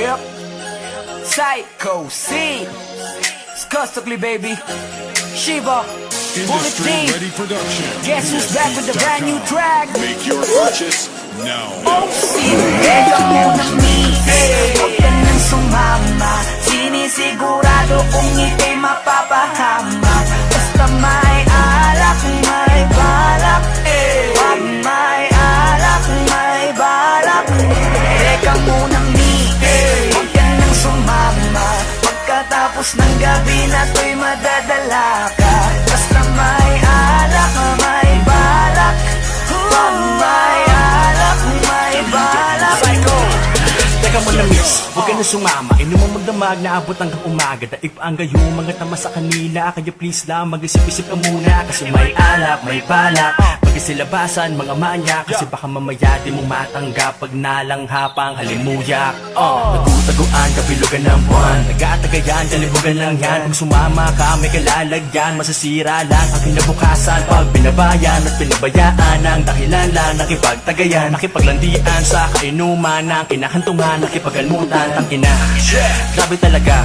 Yep. Psycho C. Skustokly, baby. Shiva. Bullet Industry D. Ready Production. Guess who's back with the brand new track? Make your purchase now. Oh, sinigay mo ng mihig. Huwag ka nang sumama. Sinisigurado kung ika'y mapapahama. Basta may alak, may balak. Pag may alak, may balak. Teka munang mihig. Huwag ka nang sumama. Pagkatapos ng gabi na to'y madadala ka. Basta may alak, may balak. Pag may alak, may balak. Psycho. Teka mo na miss, huwag ka na sumama. Inuman magdamag na abot hanggang umaga. Daig pa ang gayo, mga tama sa kanila. Kaya please lang, mag-isip-isip ka muna. Kasi may alak, may balak. Pag-isilabasan, mga manya. Kasi baka mamaya di mo matanggap pag nalanghapang halimuyak. Nagtutaguan, kabilugan ng buwan. Taga-tagayan, kalibugan lang yan. Kung sumama ka, may kalalagyan. Masasira lang ang kinabukasan. Pag binabayan at pinabayaan ang dahilan lang nakipagtagayan. Nakipaglandian sa kainuman ng kinahantungan. Nakipag-almutan, tangina. Grabe talaga,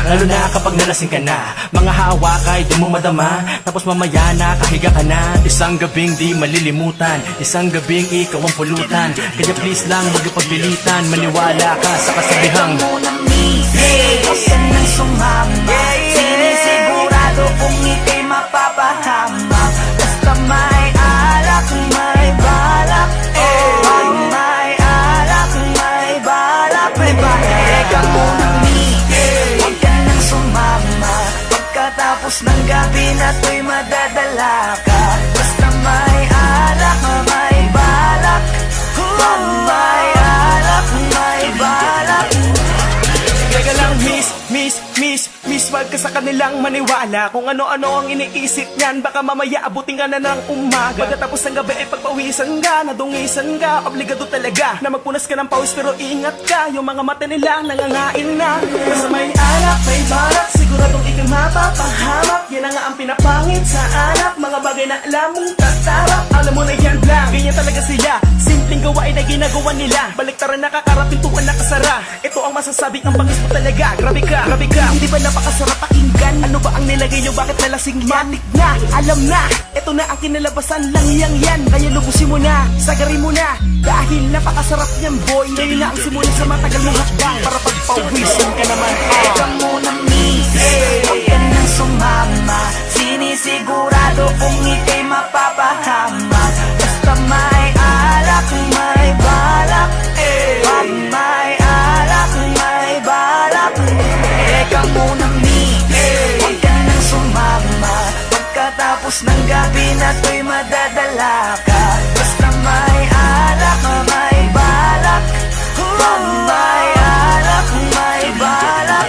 lalo na kapag nalasing ka na. Mga hawak ay di mo madama. Tapos mamaya nakahiga ka na. Isang gabing di malilimutan. Isang gabing ikaw ang pulutan. Kaya please lang magpagpilitan. Maniwala ka sa kasabihang Munang mihig. Huwag ka nang sumama. Sinisigurado kung ika'y mapapahama. Basta may alak, may balak. Pag may alak, may balak. Teka munang mihig. Huwag ka nang sumama. Pagkatapos ng gabi na to'y madadala ka. Basta may alak, may balak. Pag may alak, may balak. Teka lang miss, wag ka sa kanilang maniwala. Kung ano-ano ang iniisip niyan, baka mamaya abutin ka na ng umaga. Pagkatapos ng gabi ay pagpawisan ka, nadungisan ka. Obligado talaga na magpunas ka ng pawis, pero ingat ka, yung mga mata nila nangangain na. Basta may alak, may balak, siguradong ikay mapapahamak. Yan ang ang pinapangit sa alak, mga bagay na alam mong tatarap. Alam mo na yan lang, ganyan talaga sila. Simpleng gawain na ginagawa nila. Baliktaran nakakara, pintuan nakasara. Ito ang masasabi, ang bangis mo talaga. Grabe ka, hindi ba napakasarap pakinggan? Ano ba ang nilagay nyo, bakit nalasing matik na? Alam na, ito na ang kinalabasan lang yan. Kaya lubusin mo na, sagarin mo na. Dahil napakasarap niyan boy. Ngayon na ang simula sa matagal mong hakbang. Para pagpawisan ka naman. Teka munang mihig. Huwag ka nang sumama. Sinisigurado kung ika'y mapapahama. Basta may alak, may balak. Pag may alak, may balak. Teka munang mihig. Huwag ka nang sumama. Pagkatapos ng gabi na to'y madadala ka. Basta may alak, may balak. Pag may alak, may balak.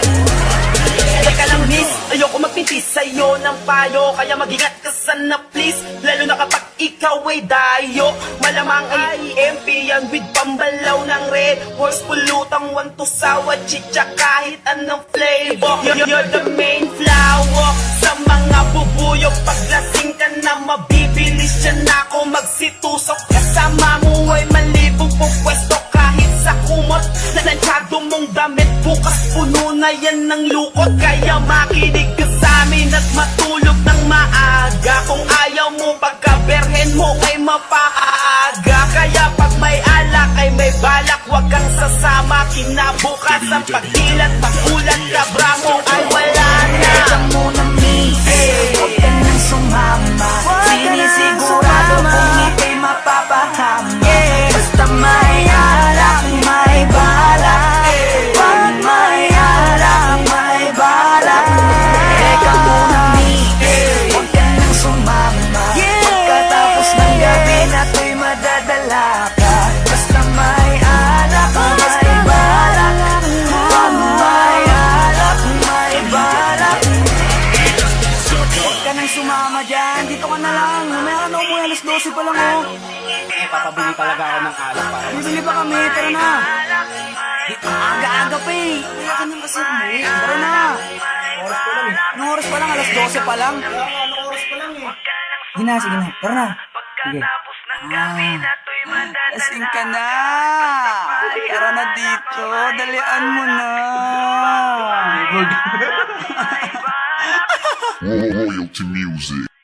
Teka lang miss, ayoko magpintis sa'yo ng payo. Kaya mag-ingat ka sana please. Lalo na kapag ikaw ay dayo. Malamang ay EMP yan with pambalaw ng red horse. Pulutang want to sawa chicha kahit anong flavor. You're the main flower sa mga bubuyo. Paglasing ka na mabibilis siya na ako magsitusok. Kasama mo ay malibong pupwesto kahit sa kumot. Nanansyado mong damit bukas puno na yan ng lukot. Kaya makinig ka sa amin at matulog ng maaga. Kung ayaw mo pagkaberhen mo ay mapaaga. Kaya pag may alak ay may balak, wag kang sasama. Kinabukas ang pagdilat, pagulat, kabra mo ay wala na. Teka munang mihig. Huwag ka nang sumama. Sinisigurado kung ika'y mapapahama. Basta may alak, may balak. Pag may alak, may balak. Teka munang mihig. Huwag ka nang sumama. Pagkatapos ng gabi na to'y madadala ka. Basta may alak, may balak. Pag may alak, may balak. Huwag ka nang sumama dyan. Dito ka na lang. Mamaya ka na umuwi. Alas 12 pa lang oh. Papabili talaga ako ng alak para Bibili pa kami. Tara na. Aga-aga pa eh. Kaya ka nang kasi umuwi. Tara na. oras pa lang. Anong oras pa lang? Alas 12 pa lang. Anong oras pa lang eh. Sige na. Tara na. Sige. Pagkatapos ng gabi na to'y Lasing ka na. Tara na dito. Dalian mo na. Royalty music.